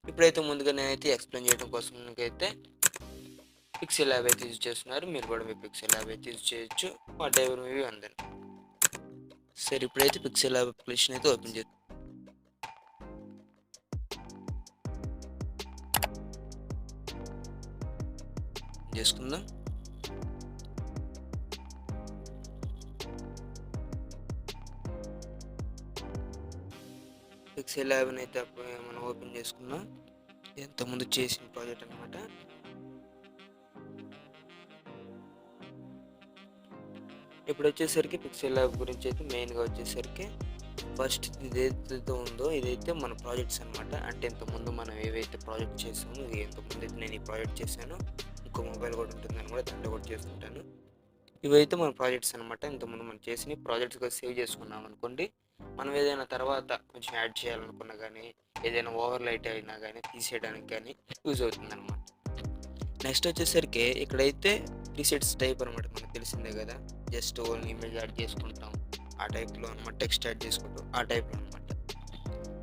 ఇప్పుడైతే ముందుగా నేనైతే ఎక్స్ప్లెయిన్ చేయడం కోసం మీకైతే పిక్సెల్ ల్యాబ్ అయితే యూజ్ చేస్తున్నారు. మీరు కూడా మీ పిక్సెల్ ల్యాబ్ అయితే యూజ్ చేయొచ్చు. వాట్ ఎవర్ మేబీ అందని. సరే, ఇప్పుడైతే పిక్సెల్ ల్యాబ్ అప్లికేషన్ అయితే ఓపెన్ చేసుకుందాం. పిక్సెల్ ల్యాబ్ని అయితే మనం ఓపెన్ చేసుకున్నాం. ఇంతకుముందు చేసిన ప్రాజెక్ట్ అనమాట. ఇప్పుడు వచ్చేసరికి పిక్సెల్ ల్యాబ్ గురించి అయితే మెయిన్గా వచ్చేసరికి ఫస్ట్ ఇదైతే ఉందో ఇదైతే మన ప్రాజెక్ట్స్ అనమాట. అంటే ఇంతకుముందు మనం ఏవైతే ప్రాజెక్ట్ చేసామో, ఇది ఇంతకుముందు అయితే నేను ఈ ప్రాజెక్ట్ చేశాను. ఇంకో మొబైల్ కూడా ఉంటుందని కూడా దాంట్లో కూడా చేస్తుంటాను. ఇవైతే మన ప్రాజెక్ట్స్ అనమాట. ఇంతకుముందు మనం చేసిన ప్రాజెక్ట్స్గా సేవ్ చేసుకున్నాం అనుకోండి, మనం ఏదైనా తర్వాత కొంచెం యాడ్ చేయాలనుకున్నా కానీ, ఏదైనా ఓవర్లైట్ అయినా కానీ తీసేయడానికి కానీ యూజ్ అవుతుంది అనమాట. నెక్స్ట్ వచ్చేసరికి ఇక్కడైతే ప్రీసెట్స్ టైప్ అనమాట. మనకు తెలిసిందే కదా, జస్ట్ ఓన్లీ ఇమేజ్ యాడ్ చేసుకుంటాం ఆ టైప్లో అనమాట. టెక్స్ట్ యాడ్ చేసుకుంటాం ఆ టైప్లో అనమాట.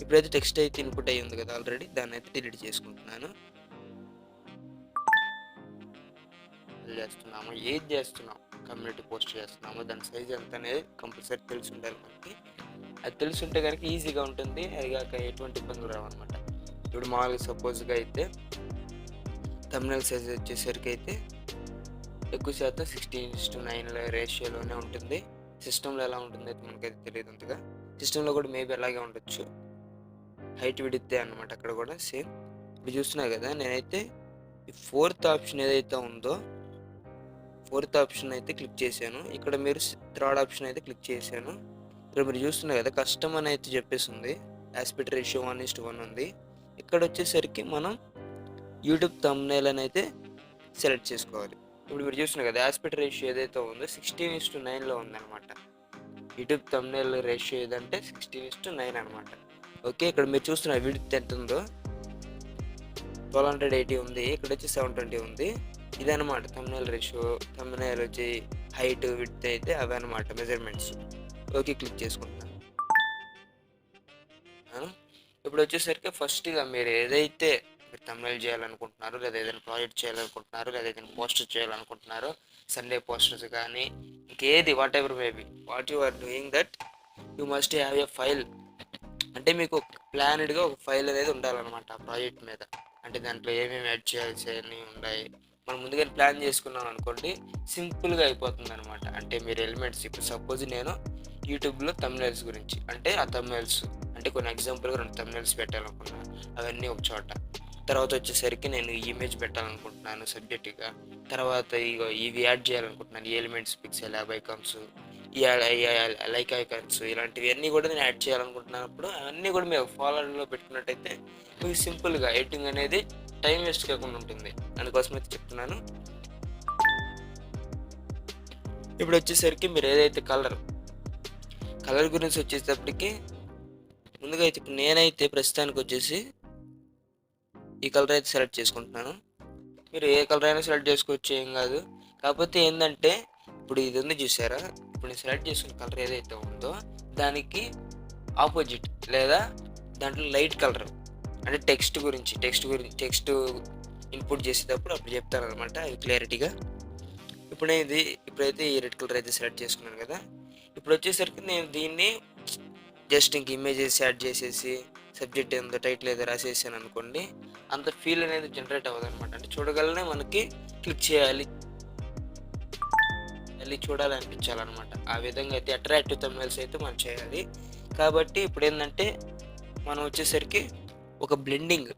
ఇప్పుడైతే టెక్స్ట్ అయితే ఇన్పుట్ అయ్యి ఉంది కదా ఆల్రెడీ, దాన్ని అయితే డిలీట్ చేసుకుంటున్నాను. చేస్తున్నాము, ఏది చేస్తున్నాం, కమ్యూనిటీ పోస్ట్ చేస్తున్నాము, దాని సైజ్ ఎంత అనేది కంపల్సరీ తెలిసి ఉండాలి మనకి. అది తెలిసి ఉంటే కనుక ఈజీగా ఉంటుంది. అది కాక ఎటువంటి ఇబ్బందులు రావన్నమాట. ఇప్పుడు మామూలుగా సపోజ్గా అయితే థంబ్నెయిల్ సైజ్ వచ్చేసరికి అయితే ఎక్కువ శాతం 16:9 రేషియోలోనే ఉంటుంది. సిస్టంలో ఎలా ఉంటుంది అయితే మనకైతే తెలియదు అంతగా. సిస్టంలో కూడా మేబీ అలాగే ఉండొచ్చు. హైట్ విడితే అనమాట అక్కడ కూడా సేమ్. ఇప్పుడు చూస్తున్నా కదా, నేనైతే ఈ ఫోర్త్ ఆప్షన్ ఏదైతే ఉందో, ఫోర్త్ ఆప్షన్ అయితే క్లిక్ చేశాను. ఇక్కడ మీరు థర్డ్ ఆప్షన్ అయితే క్లిక్ చేశాను. ఇక్కడ మీరు చూస్తున్నారు కదా, కస్టమ్ అని అయితే చెప్పేసింది. ఆస్పెక్ట్ రేషియో 1:1 ఉంది. ఇక్కడ వచ్చేసరికి మనం యూట్యూబ్ థంబ్నెయిల్ అని అయితే సెలెక్ట్ చేసుకోవాలి. ఇప్పుడు మీరు చూస్తున్నారు కదా, ఆస్పెక్ట్ రేషియో ఏదైతే ఉందో 16:9లో ఉందన్నమాట. యూట్యూబ్ థంబ్నెయిల్ రేషియో ఏదంటే 16:9 అనమాట. ఓకే, ఇక్కడ మీరు చూస్తున్నారు విడ్త్ ఎంత ఉందో, 1280 ఉంది. ఇక్కడ వచ్చి 720 ఉంది. ఇదనమాట థంబ్నెయిల్ రేషియో. థంబ్నెయిల్ వచ్చి హైట్ విడ్త్ అయితే అవి అనమాట మెజర్మెంట్స్. ఓకే, క్లిక్ చేసుకుంటున్నాను. ఇప్పుడు వచ్చేసరికి ఫస్ట్గా మీరు ఏదైతే మీరు థంబ్నెయిల్ చేయాలనుకుంటున్నారో, లేదా ఏదైనా ప్రాజెక్ట్ చేయాలనుకుంటున్నారో, లేదా ఏదైనా పోస్టర్ చేయాలనుకుంటున్నారో, సండే పోస్టర్స్ కానీ ఇంకేది whatever maybe what you are doing that you must have a file. అంటే మీకు ప్లానెడ్గా ఒక ఫైల్ అనేది ఉండాలన్నమాట ఆ ప్రాజెక్ట్ మీద. అంటే దాంట్లో ఏమేమి యాడ్ చేయాల్సినవి ఉన్నాయి, మనం ముందుగానే ప్లాన్ చేసుకున్నాం అనుకోండి, సింపుల్గా అయిపోతుంది అనమాట. అంటే మీరు ఎలిమెంట్స్, ఇప్పుడు సపోజ్ నేను యూట్యూబ్లో థంబ్నెయిల్స్ గురించి, అంటే ఆ థంబ్నెయిల్స్ అంటే కొన్ని ఎగ్జాంపుల్గా 2 థంబ్నెయిల్స్ పెట్టాలనుకున్నాను, అవన్నీ ఒక చోట. తర్వాత వచ్చేసరికి నేను ఇమేజ్ పెట్టాలనుకుంటున్నాను సబ్జెక్ట్గా. తర్వాత ఇవి యాడ్ చేయాలనుకుంటున్నాను, elements, pixel lab icons, like icons, ఇలాంటివి అన్నీ కూడా నేను యాడ్ చేయాలనుకుంటున్నప్పుడు అవన్నీ కూడా మీరు ఫాలోవర్లో పెట్టుకున్నట్టయితే మీకు సింపుల్గా ఎడిటింగ్ అనేది టైం వేస్ట్ కాకుండా ఉంటుంది. అందుకోసం అయితే చెప్తున్నాను. ఇప్పుడు వచ్చేసరికి మీరు ఏదైతే కలర్ గురించి వచ్చేటప్పటికి ముందుగా అయితే ఇప్పుడు నేనైతే ప్రస్తుతానికి వచ్చేసి ఈ కలర్ అయితే సెలెక్ట్ చేసుకుంటున్నాను. మీరు ఏ కలర్ అయినా సెలెక్ట్ చేసుకోవచ్చు, ఏం కాదు. కాకపోతే ఏంటంటే ఇప్పుడు ఇది ఉంది చూసారా, ఇప్పుడు నేను సెలెక్ట్ చేసుకున్న కలర్ ఏదైతే ఉందో దానికి ఆపోజిట్ లేదా దాంట్లో లైట్ కలర్, అంటే టెక్స్ట్ ఇన్పుట్ చేసేటప్పుడు అప్పుడు చెప్తాను అనమాట అది క్లారిటీగా. ఇప్పుడైతే ఈ రెడ్ కలర్ అయితే సెలెక్ట్ చేసుకున్నాను కదా. ఇప్పుడు వచ్చేసరికి నేను దీన్ని జస్ట్ ఇంక ఇమేజెస్ యాడ్ చేసేసి సబ్జెక్ట్ ఏందో టైటిల్ ఏదో రాసేసాను అనుకోండి, అంత ఫీల్ అనేది జనరేట్ అవ్వదు అనమాట. అంటే చూడగలనే మనకి క్లిక్ చేయాలి, మళ్ళీ చూడాలనిపించాలన్నమాట. ఆ విధంగా అయితే అట్రాక్టివ్ థంబ్నెయిల్స్ అయితే మనం చేయాలి. కాబట్టి ఇప్పుడు ఏంటంటే మనం వచ్చేసరికి ఒక బ్లెండింగ్,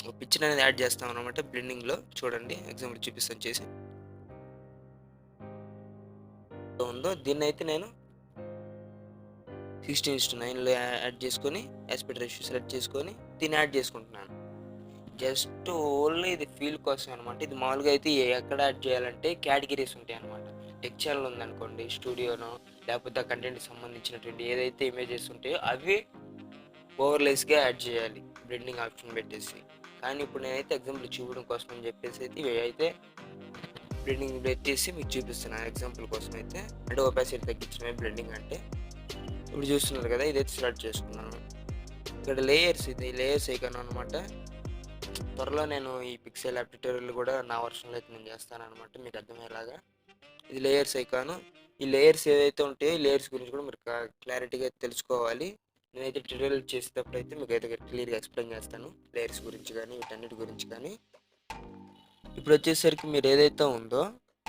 ఒక పిక్చర్ అనేది యాడ్ చేస్తాం అనమాట. బ్లెండింగ్లో చూడండి, ఎగ్జాంపుల్ చూపిస్తాను చేసి ఉందో దీన్ని అయితే నేను 16:9లో యాడ్ చేసుకొని ఆస్పెక్ట్ రేషియో సెలెక్ట్ చేసుకొని దీన్ని యాడ్ చేసుకుంటున్నాను. జస్ట్ ఓన్లీ ఇది ఫీల్ కోసం అనమాట. ఇది మామూలుగా అయితే ఎక్కడ యాడ్ చేయాలంటే కేటగిరీస్ ఉంటాయి అనమాట. టెక్ ఛానల్ ఉందనుకోండి, స్టూడియోనో లేకపోతే ఆ కంటెంట్కి సంబంధించినటువంటి ఏదైతే ఇమేజెస్ ఉంటాయో అవి ఓవర్లేస్గా యాడ్ చేయాలి బ్లెండింగ్ ఆప్షన్ పెట్టేసి. కానీ ఇప్పుడు నేనైతే ఎగ్జాంపుల్ చూపడం కోసం అని చెప్పేసి అయితే ఇవి అయితే బ్లెండింగ్ పెట్టేసి మీకు చూపిస్తున్నాను ఎగ్జాంపుల్ కోసం అయితే. అంటే ఒపాసిటీ తగ్గించడమే బ్లెండింగ్ అంటే. ఇప్పుడు చూస్తున్నారు కదా, ఇదైతే సెలెక్ట్ చేసుకున్నాను. ఇక్కడ లేయర్స్, ఇది లేయర్స్ ఐకాన్ అనమాట. త్వరలో నేను ఈ పిక్సెల్ యాప్ ట్యూటోరియల్ కూడా నా వర్షన్లో అయితే నేను చేస్తానన్నమాట, మీకు అర్థమయ్యేలాగా. ఇది లేయర్స్ ఐకాను. ఈ లేయర్స్ ఏవైతే ఉంటాయో ఈ లేయర్స్ గురించి కూడా మీరు క్లారిటీగా తెలుసుకోవాలి. నేనైతే ట్యూటోరియల్ చేసేటప్పుడు అయితే మీకు అయితే క్లియర్గా ఎక్స్ప్లెయిన్ చేస్తాను లేయర్స్ గురించి కానీ వీటన్నిటి గురించి కానీ. ఇప్పుడు వచ్చేసరికి మీరు ఏదైతే ఉందో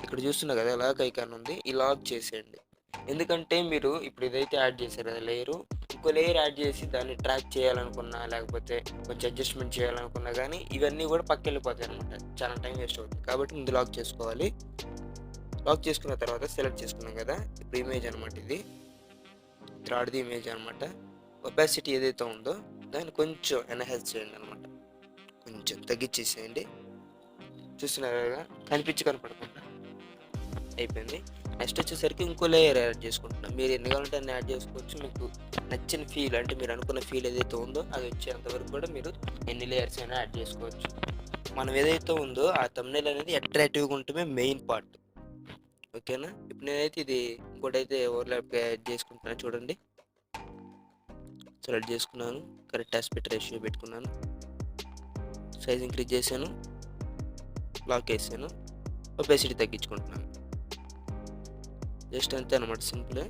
ఇక్కడ చూస్తున్నా కదా లాక్ ఐకాన్ ఉంది, ఈ లాక్ చేసేయండి. ఎందుకంటే మీరు ఇప్పుడు ఇదైతే యాడ్ చేశారు కదా లేయరు, ఇంకో లేయర్ యాడ్ చేసి దాన్ని ట్రాక్ చేయాలనుకున్నా లేకపోతే కొంచెం అడ్జస్ట్మెంట్ చేయాలనుకున్నా కానీ ఇవన్నీ కూడా పక్క వెళ్ళిపోతాయి అనమాట, చాలా టైం వేస్ట్ అవుతుంది. కాబట్టి ముందు లాక్ చేసుకోవాలి. లాక్ చేసుకున్న తర్వాత సెలెక్ట్ చేసుకున్నాం కదా, ఇప్పుడు ఇమేజ్ అనమాట, ఇది థర్డ్ది ఇమేజ్ అనమాట. ఒపాసిటీ ఏదైతే ఉందో దాన్ని కొంచెం ఎన్హాన్స్ చేయండి అనమాట, కొంచెం తగ్గించేసేయండి. చూస్తున్నారు కదా కనపడకుండా అయిపోయింది. నెక్స్ట్ వచ్చేసరికి ఇంకో లేయర్ యాడ్ చేసుకుంటున్నాం. మీరు ఎన్ని కావాలంటే అన్ని యాడ్ చేసుకోవచ్చు. మీకు నచ్చిన ఫీల్ అంటే మీరు అనుకున్న ఫీల్ ఏదైతే ఉందో అది వచ్చేంతవరకు కూడా మీరు ఎన్ని లేయర్స్ అయినా యాడ్ చేసుకోవచ్చు. మనం ఏదైతే ఉందో ఆ థంబ్నెయిల్ అనేది అట్రాక్టివ్గా ఉంటమే మెయిన్ పార్ట్, ఓకేనా. ఇప్పుడు నేనైతే ఇది ఇంకోటైతే ఓవర్లాప్ యాడ్ చేసుకుంటున్నాను చూడండి. సెలెక్ట్ చేసుకున్నాను, కరెక్ట్ ఆస్పెక్ట్ రేషియో పెట్టుకున్నాను, సైజ్ ఇంక్రీజ్ చేశాను, లాక్ వేసాను, ఒపాసిటీ తగ్గించుకుంటున్నాను. జస్ట్ అంతే అనమాట, సింపుల్.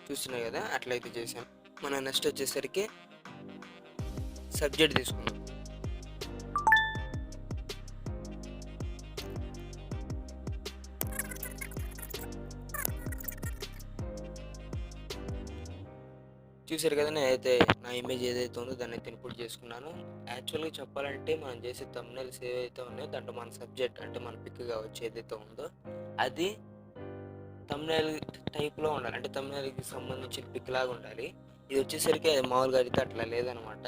చూస్తున్నాయి కదా అట్లయితే చేశాను. మనం నెక్స్ట్ వచ్చేసరికి సబ్జెక్ట్ తీసుకున్నాం. చూసారు కదా నేనైతే నా ఇమేజ్ ఏదైతే ఉందో దాన్ని అయితే ఇన్పుట్ చేసుకున్నాను. యాక్చువల్గా చెప్పాలంటే మనం చేసే థంబ్నెయిల్స్ ఏవైతే ఉన్నాయో దాంట్లో మన సబ్జెక్ట్ అంటే మన పిక్ కావచ్చు ఏదైతే ఉందో అది థంబ్నెయిల్ టైప్లో ఉండాలి, అంటే థంబ్నెయిల్కి సంబంధించిన పిక్ లాగా ఉండాలి. ఇది వచ్చేసరికి అది మామూలుగా అయితే అట్లా లేదనమాట.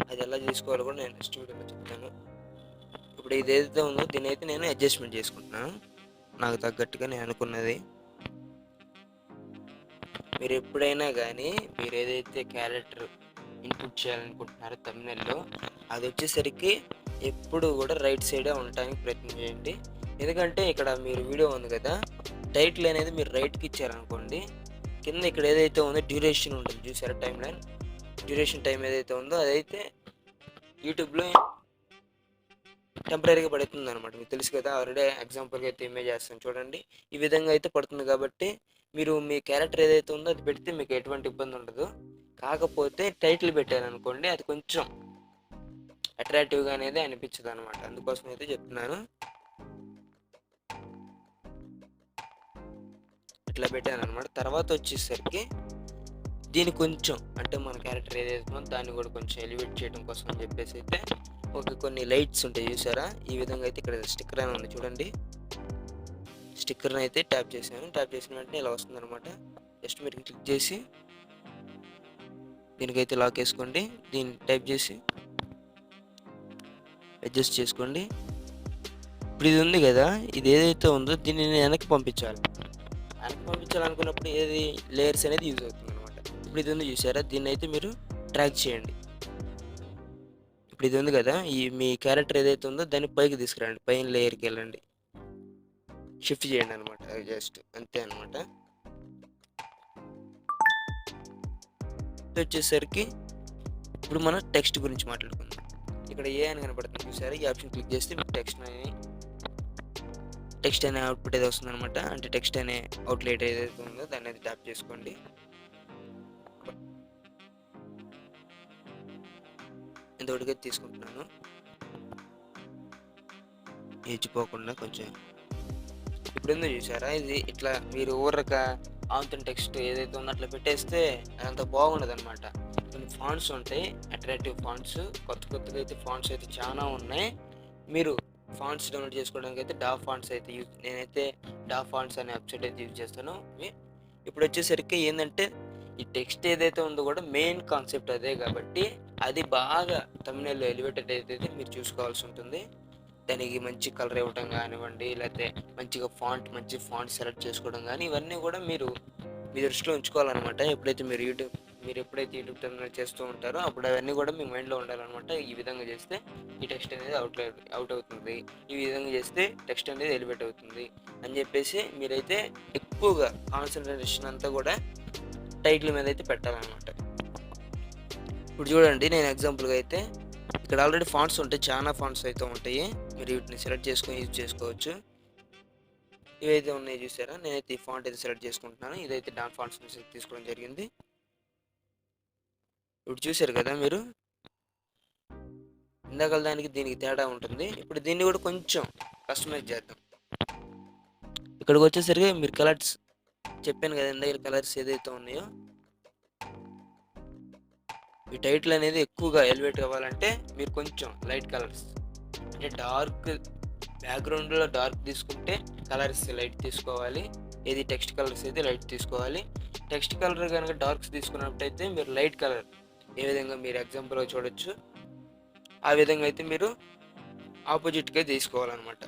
అది ఎలా చేసుకోవాలో కూడా నేను నెక్స్ట్ వీడియోలో చెప్తాను. ఇప్పుడు ఇది ఏదైతే ఉందో దీని అయితే నేను అడ్జస్ట్మెంట్ చేసుకుంటున్నాను నాకు తగ్గట్టుగా నేను అనుకున్నది. మీరు ఎప్పుడైనా కానీ మీరు ఏదైతే క్యారెక్టర్ ఇన్పుట్ చేయాలనుకుంటున్నారో థంబ్నెయిల్లో అది వచ్చేసరికి ఎప్పుడు కూడా రైట్ సైడే ఉండటానికి ప్రయత్నం చేయండి. ఎందుకంటే ఇక్కడ మీరు వీడియో ఉంది కదా, టైటిల్ అనేది మీరు రైట్కి ఇచ్చారనుకోండి, కింద ఇక్కడ ఏదైతే ఉందో డ్యూరేషన్ ఉంటుంది చూసారా, టైం లైన్ డ్యూరేషన్ టైం ఏదైతే ఉందో అదైతే యూట్యూబ్లో టెంపరీగా పడుతుంది అనమాట. మీకు తెలుసు కదా, ఆల్రెడీ ఎగ్జాంపుల్గా అయితే ఇమేజ్ చేస్తాను చూడండి, ఈ విధంగా అయితే పడుతుంది. కాబట్టి మీరు మీ క్యారెక్టర్ ఏదైతే ఉందో అది పెడితే మీకు ఎటువంటి ఇబ్బంది ఉండదు. కాకపోతే టైటిల్ పెట్టారనుకోండి అది కొంచెం అట్రాక్టివ్గా అనేది అనిపించదు అనమాట, అందుకోసం అయితే చెప్తున్నాను. ఇట్లా పెట్టాను అనమాట. తర్వాత వచ్చేసరికి దీన్ని కొంచెం అంటే మన క్యారెక్టర్ ఏదైతే ఉందో దాన్ని కూడా కొంచెం ఎలివేట్ చేయడం కోసం అని చెప్పేసి అయితే కొన్ని లైట్స్ ఉంటాయి చూసారా, ఈ విధంగా అయితే ఇక్కడ స్టిక్కర్ అని ఉంది చూడండి. స్టిక్కర్ని అయితే ట్యాప్ చేశాను, ట్యాప్ చేసిన వెంటనే ఇలా వస్తుంది అనమాట. జస్ట్ మీరు క్లిక్ చేసి దీనికైతే లాక్ వేసుకోండి, దీన్ని టైప్ చేసి అడ్జస్ట్ చేసుకోండి. ఇప్పుడు ఇది ఉంది కదా, ఇది ఏదైతే ఉందో దీన్ని నేను వెనక్కి పంపించాలనుకున్నప్పుడు ఏది లేయర్స్ అనేది యూజ్ అవుతుంది అనమాట. ఇప్పుడు ఇది ఉంది చూసారా, దీన్ని అయితే మీరు ట్రాక్ చేయండి. ఇప్పుడు ఇది ఉంది కదా, ఈ మీ క్యారెక్టర్ ఏదైతే ఉందో దాన్ని పైకి తీసుకురండి, పైన లేయర్కి వెళ్ళండి, షిఫ్ట్ చేయండి అనమాట, జస్ట్ అంతే అనమాట. వచ్చేసరికి ఇప్పుడు మనం టెక్స్ట్ గురించి మాట్లాడుకుందాం. ఇక్కడ ఏ అని కనపడుతుంది చూసారా, ఈ ఆప్షన్ క్లిక్ చేస్తే మీకు టెక్స్ట్ అనే అవుట్పుట్ ఏదో వస్తుంది అనమాట. అంటే టెక్స్ట్ అనే అవుట్లెట్ ఏదైతే ఉందో దాన్ని అయితే ట్యాప్ చేసుకోండి. ఇంతవరకు తీసుకుంటున్నాను ఏచిపోకుండా కొంచెం. ఇప్పుడు ఎందుకు చూసారా, ఇది ఇట్లా మీరు ఊరక ఆంతన్ టెక్స్ట్ ఏదైతే ఉందో అట్లా పెట్టేస్తే అదంత బాగుండదు అనమాట. కొన్ని ఫాంట్స్ ఉంటాయి అట్రాక్టివ్ ఫాంట్స్, కొత్తగా అయితే ఫాంట్స్ అయితే చాలా ఉన్నాయి. మీరు ఫాంట్స్ డౌన్లోడ్ చేసుకోవడానికి అయితే డా ఫాంట్స్ అయితే నేనైతే డా ఫాంట్స్ అనే వెబ్సైట్ అయితే యూజ్ చేస్తాను. ఇప్పుడు వచ్చేసరికి ఏంటంటే ఈ టెక్స్ట్ ఏదైతే ఉందో కూడా మెయిన్ కాన్సెప్ట్ అదే, కాబట్టి అది బాగా తమిళలో ఎలివేటెడ్ అయితే మీరు చూసుకోవాల్సి ఉంటుంది. దానికి మంచి కలర్ ఇవ్వడం కానివ్వండి, లేకపోతే మంచి ఫాంట్ సెలెక్ట్ చేసుకోవడం కానీ, ఇవన్నీ కూడా మీరు మీ దృష్టిలో ఉంచుకోవాలన్నమాట. మీరు ఎప్పుడైతే యూట్యూబ్ ఛానల్ చేస్తూ ఉంటారో అప్పుడు అవన్నీ కూడా మీ మైండ్లో ఉండాలన్నమాట. ఈ విధంగా చేస్తే ఈ టెక్స్ట్ అనేది అవుట్ అవుతుంది, ఈ విధంగా చేస్తే టెక్స్ట్ అనేది ఎలివేట్ అవుతుంది అని చెప్పేసి మీరైతే ఎక్కువగా కాన్సన్ట్రేషన్ అంతా కూడా టైటిల్ మీద అయితే పెట్టాలన్నమాట. ఇప్పుడు చూడండి, నేను ఎగ్జాంపుల్గా అయితే ఇక్కడ ఆల్రెడీ ఫాంట్స్ ఉంటాయి, చాలా ఫాంట్స్ అయితే ఉంటాయి, మీరు వీటిని సెలెక్ట్ చేసుకొని యూజ్ చేసుకోవచ్చు. ఇవైతే ఉన్నాయి చూసారా, నేనైతే ఈ ఫాంట్ అయితే సెలెక్ట్ చేసుకుంటున్నాను. ఇదైతే డాన్ ఫాంట్స్ నుంచి తీసుకోవడం జరిగింది. ఇప్పుడు చూసారు కదా మీరు, ఇందాక దానికి దీనికి తేడా ఉంటుంది. ఇప్పుడు దీన్ని కూడా కొంచెం కస్టమైజ్ చేద్దాం. ఇక్కడికి వచ్చేసరికి మీరు కలర్స్ చెప్పాను కదా ఇందాక, కలర్స్ ఏదైతే ఉన్నాయో ఈ టైటిల్ అనేది ఎక్కువగా ఎలివేట్ అవ్వాలంటే మీరు కొంచెం లైట్ కలర్స్, అంటే డార్క్ బ్యాక్గ్రౌండ్లో డార్క్ తీసుకుంటే కలర్స్ లైట్ తీసుకోవాలి, ఏది టెక్స్ట్ కలర్స్ అయితే లైట్ తీసుకోవాలి. టెక్స్ట్ కలర్ కనుక డార్క్స్ తీసుకున్నట్టయితే మీరు లైట్ కలర్ ఏ విధంగా మీరు ఎగ్జాంపుల్గా చూడొచ్చు, ఆ విధంగా అయితే మీరు ఆపోజిట్గా తీసుకోవాలన్నమాట.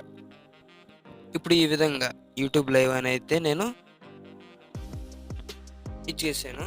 ఇప్పుడు ఈ విధంగా యూట్యూబ్ లైవ్ అని అయితే నేను ఇచ్చేసాను.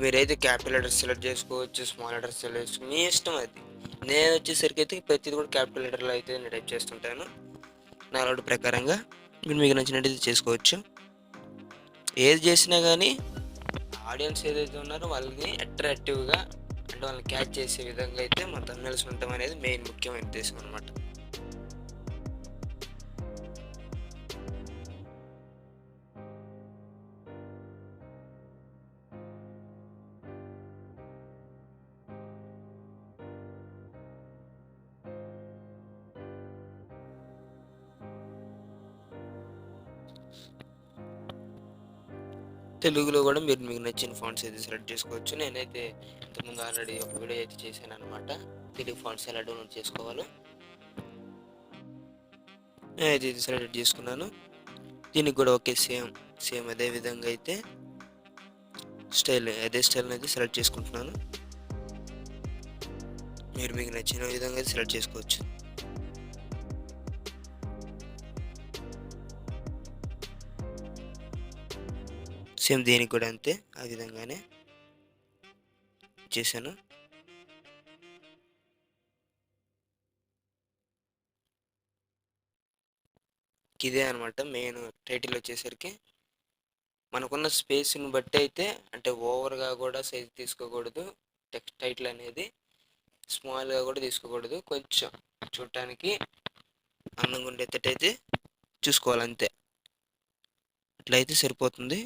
మీరైతే క్యాపిటల్ లెటర్స్ సెలెక్ట్ చేసుకోవచ్చు, స్మాల్ లెటర్స్ సెలెక్ట్ చేసుకోవచ్చు, మీ ఇష్టం అది. నేను వచ్చేసరికి అయితే ప్రతిది కూడా క్యాపిటల్ లెటర్లో అయితే నేను టైప్ చేస్తుంటాను నా అలవాటు ప్రకారంగా. మీరు మీకు నచ్చినట్టు చేసుకోవచ్చు. ఏది చేసినా కానీ ఆడియన్స్ ఏదైతే ఉన్నారో వాళ్ళని అట్రాక్టివ్గా, అంటే వాళ్ళని క్యాచ్ చేసే విధంగా అయితే మన థంబ్నెయిల్స్ ఉండటం అనేది మెయిన్ ముఖ్యమైన ఉద్దేశం అనమాట. తెలుగులో కూడా మీరు మీకు నచ్చిన ఫాంట్స్ అయితే సెలెక్ట్ చేసుకోవచ్చు. నేనైతే ఇంతకుముందు ఆల్రెడీ ఒక వీడియో అయితే చేశాను అనమాట, తెలుగు ఫాంట్స్ ఎలా డౌన్లోడ్ చేసుకోవాలో. నేనైతే ఇది సెలెక్ట్ చేసుకున్నాను. దీనికి కూడా ఓకే, సేమ్ అదే విధంగా అయితే అదే స్టైల్ని అయితే సెలెక్ట్ చేసుకుంటున్నాను. మీరు మీకు నచ్చిన విధంగా అయితే సెలెక్ట్ చేసుకోవచ్చు. సేమ్ దీనికి కూడా అంతే, ఆ విధంగానే చేశాను. ఇదే అనమాట మెయిన్ టైటిల్ వచ్చేసరికి. మనకున్న స్పేస్ని బట్టి అయితే, అంటే ఓవర్గా కూడా సైజ్ తీసుకోకూడదు, టెక్స్ట్ టైటిల్ అనేది స్మాల్గా కూడా తీసుకోకూడదు, కొంచెం చూడటానికి అందంగా ఉండేటట్టయితే చూసుకోవాలి, అంతే. అట్లయితే సరిపోతుంది.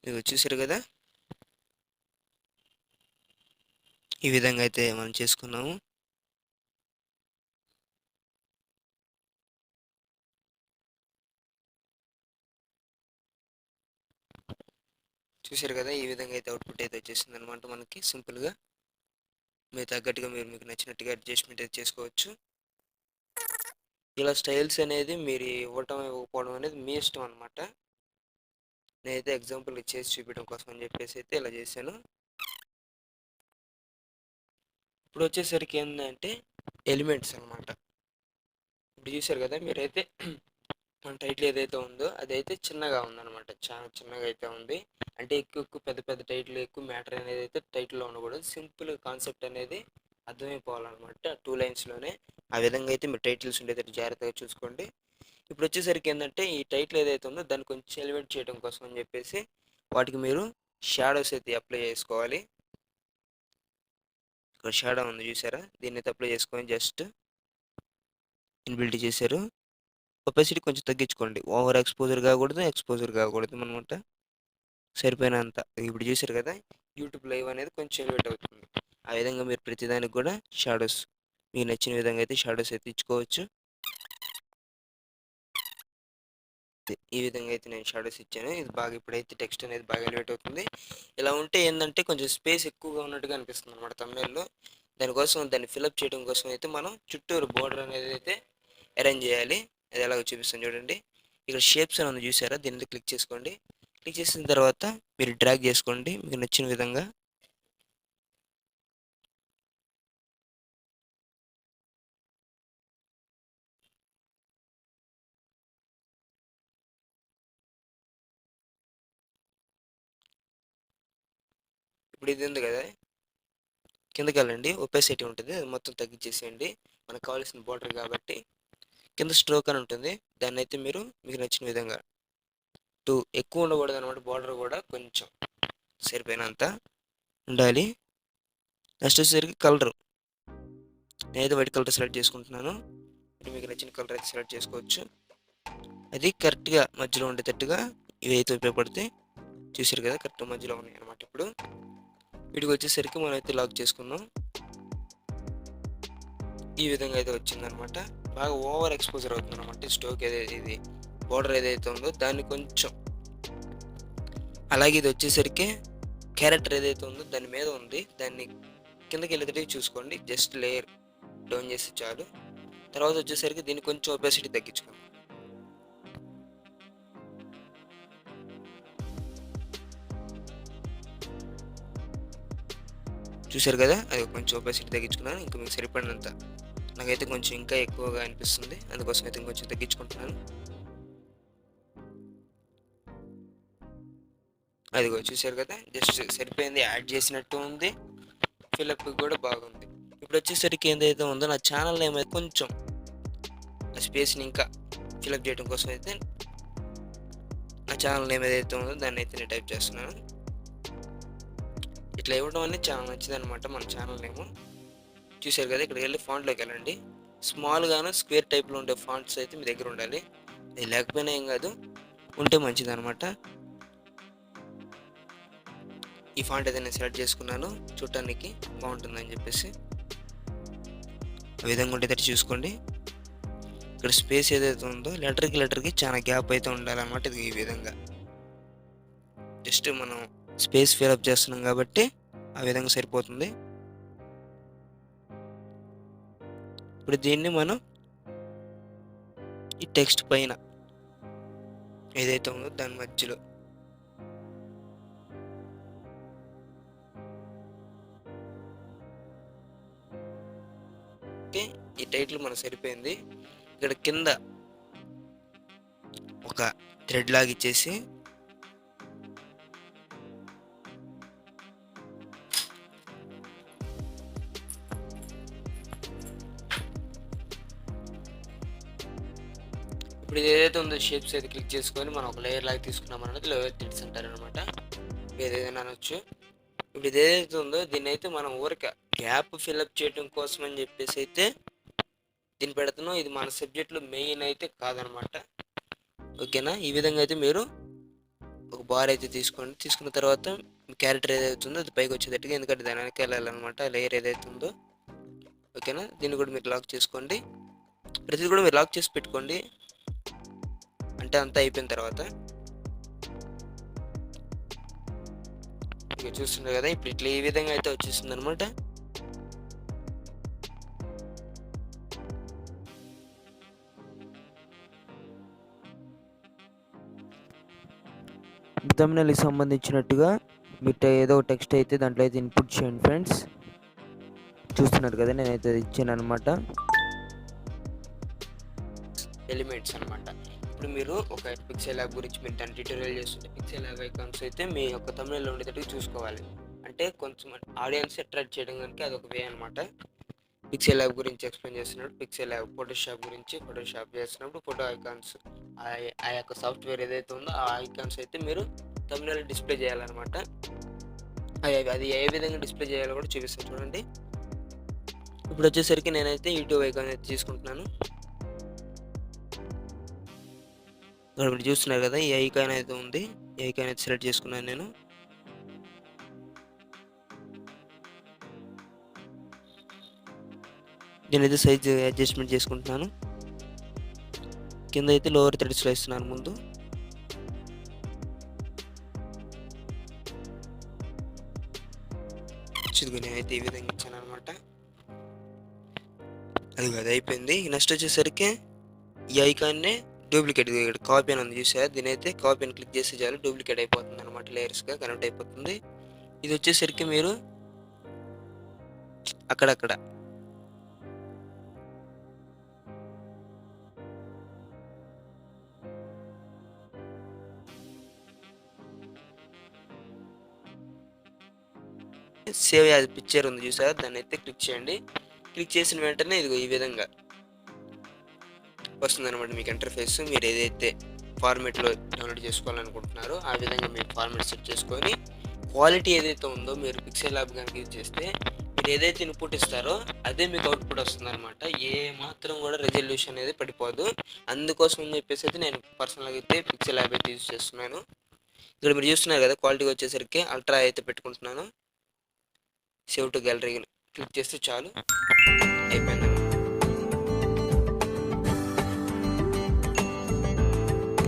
ఇది చూసారు కదా, ఈ విధంగా అయితే మనం చేసుకున్నాము. చూసారు కదా, ఈ విధంగా అయితే అవుట్పుట్ అయితే వచ్చేసింది అనమాట మనకి సింపుల్గా. మీరు తగ్గట్టుగా మీరు మీకు నచ్చినట్టుగా అడ్జస్ట్మెంట్ అయితే చేసుకోవచ్చు. ఇలా స్టైల్స్ అనేది మీరు ఇవ్వటం ఇవ్వకపోవడం అనేది మీ ఇష్టం అనమాట. నేనైతే ఎగ్జాంపుల్ చేసి చూపించడం కోసం అని చెప్పేసి అయితే ఇలా చేశాను. ఇప్పుడు వచ్చేసరికి ఏంటంటే ఎలిమెంట్స్ అనమాట. ఇప్పుడు చూసారు కదా మీరైతే, మన టైటిల్ ఏదైతే ఉందో అదైతే చిన్నగా ఉందన్నమాట, చాలా చిన్నగా అయితే ఉంది. అంటే ఎక్కువ పెద్ద పెద్ద టైటిల్ ఎక్కువ మ్యాటర్ అనేది అయితే టైటిల్లో ఉండకూడదు, సింపుల్ కాన్సెప్ట్ అనేది అర్థమైపోవాలన్నమాట 2 లైన్స్లోనే. ఆ విధంగా అయితే మీరు టైటిల్స్ ఉండేటట్టు జాగ్రత్తగా చూసుకోండి. ఇప్పుడు వచ్చేసరికి ఏంటంటే, ఈ టైటిల్ ఏదైతే ఉందో దాన్ని కొంచెం ఎలివేట్ చేయడం కోసం అని చెప్పేసి వాటికి మీరు షాడోస్ అయితే అప్లై చేసుకోవాలి. ఇక్కడ షాడో ఉంది చూసారా, దీన్ని అయితే అప్లై చేసుకొని జస్ట్ ఇన్బిల్ట్ చేశారు. ఒపెసిటీ కొంచెం తగ్గించుకోండి, ఓవర్ ఎక్స్పోజర్ కాకూడదు అనమాట, సరిపోయినంత. ఇప్పుడు చూసారు కదా, యూట్యూబ్ లైవ్ అనేది కొంచెం ఎలివేట్ అవుతుంది. ఆ విధంగా మీరు ప్రతిదానికి కూడా షాడోస్ మీకు నచ్చిన విధంగా అయితే షాడోస్ అయితే ఇచ్చుకోవచ్చు. ఈ విధంగా అయితే నేను షాడోస్ ఇచ్చాను. ఇది బాగా ఇప్పుడైతే టెక్స్ట్ అనేది బాగా ఎలివేట్ అవుతుంది. ఇలా ఉంటే ఏందంటే కొంచెం స్పేస్ ఎక్కువగా ఉన్నట్టుగా అనిపిస్తుంది అనమాట థంబ్‌నెయిల్‌లో. దానికోసం దాన్ని ఫిలప్ చేయడం కోసం అయితే మనం చుట్టూరు బోర్డర్ అనేది అయితే అరేంజ్ చేయాలి. అది ఎలాగో చూపిస్తాను చూడండి. ఇక్కడ షేప్స్ అని ఉంది చూసారా? దీని మీద క్లిక్ చేసుకోండి. క్లిక్ చేసిన తర్వాత మీరు డ్రాగ్ చేసుకోండి మీకు నచ్చిన విధంగా. ఇప్పుడు ఇది ఉంది కదా, కిందకి వెళ్ళండి. ఒపాసిటీ ఉంటుంది, అది మొత్తం తగ్గించేసేయండి. మనకు కావాల్సిన బోర్డర్ కాబట్టి. కింద స్ట్రోక్ అని ఉంటుంది, దాన్ని అయితే మీరు మీకు నచ్చిన విధంగా ఎక్కువ ఉండకూడదు అనమాట. బోర్డర్ కూడా కొంచెం సరిపోయినంత ఉండాలి. నెక్స్ట్ వచ్చేసరికి కలర్, నేనైతే వైట్ కలర్ సెలెక్ట్ చేసుకుంటున్నాను. మీకు నచ్చిన కలర్ అయితే సెలెక్ట్ చేసుకోవచ్చు. అది కరెక్ట్గా మధ్యలో ఉండేటట్టుగా ఇవి అయితే ఉపయోగపడితే చూసారు కదా, కరెక్ట్ మధ్యలో ఉన్నాయి అనమాట. ఇప్పుడు వీటికి వచ్చేసరికి మనం అయితే లాక్ చేసుకుందాం. ఈ విధంగా అయితే వచ్చిందనమాట. బాగా ఓవర్ ఎక్స్పోజర్ అవుతుంది అనమాట స్టోక్ ఇది బోర్డర్ ఏదైతే ఉందో దాన్ని కొంచెం. అలాగే ఇది వచ్చేసరికి క్యారెక్టర్ ఏదైతే ఉందో దాని మీద ఉంది, దాన్ని కిందకి వెళ్ళేటట్టు చూసుకోండి. జస్ట్ లేయర్ డౌన్ చేసి చాలు. తర్వాత వచ్చేసరికి దీన్ని కొంచెం ఒపాసిటీ తగ్గించుకోండి. చూసారు కదా, అది కొంచెం ఒపాసిటీ తగ్గించుకున్నాను. ఇంకా మీకు సరిపడినంత. నాకైతే కొంచెం ఇంకా ఎక్కువగా అనిపిస్తుంది, అందుకోసం అయితే ఇంకొంచెం తగ్గించుకుంటున్నాను. అదిగో చూసారు కదా, జస్ట్ సరిపోయింది. యాడ్ చేసినట్టు ఉంది, ఫిలప్ కూడా బాగుంది. ఇప్పుడు వచ్చేసరికి ఏదైతే ఉందో నా ఛానల్ నేమ్ అయితే కొంచెం ఆ స్పేస్ని ఇంకా ఫిలప్ చేయడం కోసం అయితే నా ఛానల్ నేమ్ ఏదైతే ఉందో దాన్ని అయితే నేను టైప్ చేస్తున్నాను. ఇట్లా ఇవ్వడం అనేది చాలా మంచిది అనమాట మన ఛానల్ నేమ్. చూసారు కదా, ఇక్కడికి వెళ్ళి ఫాంట్లోకి వెళ్ళండి. స్మాల్గాను స్క్వేర్ టైప్లో ఉండే ఫాంట్స్ అయితే మీ దగ్గర ఉండాలి. అది లేకపోయినా ఏం కాదు, ఉంటే మంచిది అనమాట. ఈ ఫాంట్ అయితే నేను సెలెక్ట్ చేసుకున్నాను, చూడటానికి బాగుంటుందని చెప్పేసి. ఆ విధంగా ఉండేటట్టు చూసుకోండి. ఇక్కడ స్పేస్ ఏదైతే ఉందో లెటర్కి చాలా గ్యాప్ అయితే ఉండాలన్నమాట. ఇది ఈ విధంగా జస్ట్ మనం స్పేస్ ఫిలప్ చేస్తున్నాం కాబట్టి ఆ విధంగా సరిపోతుంది. ఇప్పుడు దీన్ని మనం ఈ టెక్స్ట్ పైన ఏదైతే ఉందో దాని మధ్యలో ఈ టైటిల్ మనకు సరిపోయింది. ఇక్కడ కింద ఒక థ్రెడ్ లాగా ఇచ్చేసి ఇప్పుడు ఇది ఏదైతే ఉందో షేప్స్ అయితే క్లిక్ చేసుకొని మనం ఒక లేయర్ లాగా తీసుకున్నాం అన్నది లోయర్ థ్రెడ్స్ అంటారు అనమాట. ఏదైనా అనొచ్చు. ఇప్పుడు ఇది ఏదైతే ఉందో దీన్ని అయితే మనం ఊరిక గ్యాప్ ఫిల్అప్ చేయడం కోసం అని చెప్పేసి అయితే దీన్ని పెడుతున్నాం. ఇది మన సబ్జెక్ట్లో మెయిన్ అయితే కాదనమాట. ఓకేనా, ఈ విధంగా అయితే మీరు ఒక బార్ అయితే తీసుకోండి. తీసుకున్న తర్వాత క్యారెక్టర్ ఏదైతే ఉందో అది పైకి వచ్చేటట్టుగా, ఎందుకంటే దాని వెనక వెళ్ళాలన్నమాట లేయర్ ఏదైతే ఉందో. ఓకేనా, దీన్ని కూడా మీరు లాక్ చేసుకోండి. ప్రతిదీ కూడా మీరు లాక్ చేసి పెట్టుకోండి, అంటే అంతా అయిపోయిన తర్వాత. ఇక చూస్తున్నారు కదా, ఇప్పుడు ఇట్లా ఈ విధంగా అయితే వచ్చేస్తుంది అనమాట. థంబ్నెయిల్కి సంబంధించినట్టుగా మీరు ఏదో ఒక టెక్స్ట్ అయితే దాంట్లో అయితే ఇన్పుట్ చేయండి ఫ్రెండ్స్. చూస్తున్నారు కదా, నేనైతే ఇచ్చాను అనమాట ఎలిమెంట్స్ అనమాట. ఇప్పుడు మీరు ఒక పిక్సెల్ యాప్ గురించి మీరు దాని ట్యూటోరియల్ చేస్తుంటే పిక్సెల్ యాప్ ఐకాన్స్ అయితే మీ యొక్క థంబ్నెయిల్లో ఉండేటట్టు చూసుకోవాలి. అంటే కొంచెం ఆడియన్స్ అట్రాక్ట్ చేయడం కనుక అదొక వే అనమాట. పిక్సెల్ యాప్ గురించి ఎక్స్ప్లెయిన్ చేస్తున్నప్పుడు పిక్సెల్ యాప్, ఫోటోషాప్ గురించి ఫోటోషాప్ చేస్తున్నప్పుడు ఫోటో ఐకాన్స్, ఆ యొక్క సాఫ్ట్వేర్ ఏదైతే ఉందో ఆ ఐకాన్స్ అయితే మీరు థంబ్నెయిల్ డిస్ప్లే చేయాలన్నమాట. అది ఏ విధంగా డిస్ప్లే చేయాలో కూడా చూపిస్తాను చూడండి. ఇప్పుడు వచ్చేసరికి నేనైతే యూట్యూబ్ ఐకాన్ అయితే తీసుకుంటున్నాను. ఇక్కడ మీరు చూస్తున్నారు కదా, ఈ ఐకాన్ అయితే ఉంది. ఈ ఐకాన్ అయితే సెలెక్ట్ చేసుకున్నాను నేను. నేనైతే సైజ్ అడ్జస్ట్మెంట్ చేసుకుంటున్నాను. కింద అయితే లోవర్ థ్రెడ్స్లో ఇస్తున్నాను ముందు. ఇదిగో నేనైతే ఈ విధంగా ఇచ్చాను అనమాట. అది అయిపోయింది. నెక్స్ట్ వచ్చేసరికి ఈ ఐకాన్నే డూప్లికేట్ ఇక్కడ కాపీ అని ఉంది చూసారా, దీనైతే కాపీ అని క్లిక్ చేస్తే చాలు డూప్లికేట్ అయిపోతుంది అనమాట, లేయర్స్గా కనెక్ట్ అయిపోతుంది. ఇది వచ్చేసరికి మీరు అక్కడక్కడ సేవ్ యాజ్ పిక్చర్ ఉంది చూసారా, దాన్ని అయితే క్లిక్ చేయండి. క్లిక్ చేసిన వెంటనే ఇదిగో ఈ విధంగా వస్తుంది అనమాట మీకు ఇంటర్ఫేస్. మీరు ఏదైతే ఫార్మేట్లో డౌన్లోడ్ చేసుకోవాలనుకుంటున్నారో ఆ విధంగా మీరు ఫార్మేట్ సెట్ చేసుకొని క్వాలిటీ ఏదైతే ఉందో మీరు పిక్సెల్ ల్యాబ్ కనుక యూజ్ చేస్తే మీరు ఏదైతే ఇన్పుట్ ఇస్తారో అదే మీకు అవుట్పుట్ వస్తుంది అనమాట. ఏ మాత్రం కూడా రెజల్యూషన్ అనేది పడిపోదు. అందుకోసం అని చెప్పేసి అయితే నేను పర్సనల్గా అయితే పిక్సెల్ ల్యాబ్ అయితే యూజ్ చేస్తున్నాను. ఇక్కడ మీరు చూస్తున్నారు కదా, క్వాలిటీ వచ్చేసరికి అల్ట్రా అయితే పెట్టుకుంటున్నాను. సేవ్ టు గ్యాలరీ క్లిక్ చేస్తే చాలు అయిపోయింది.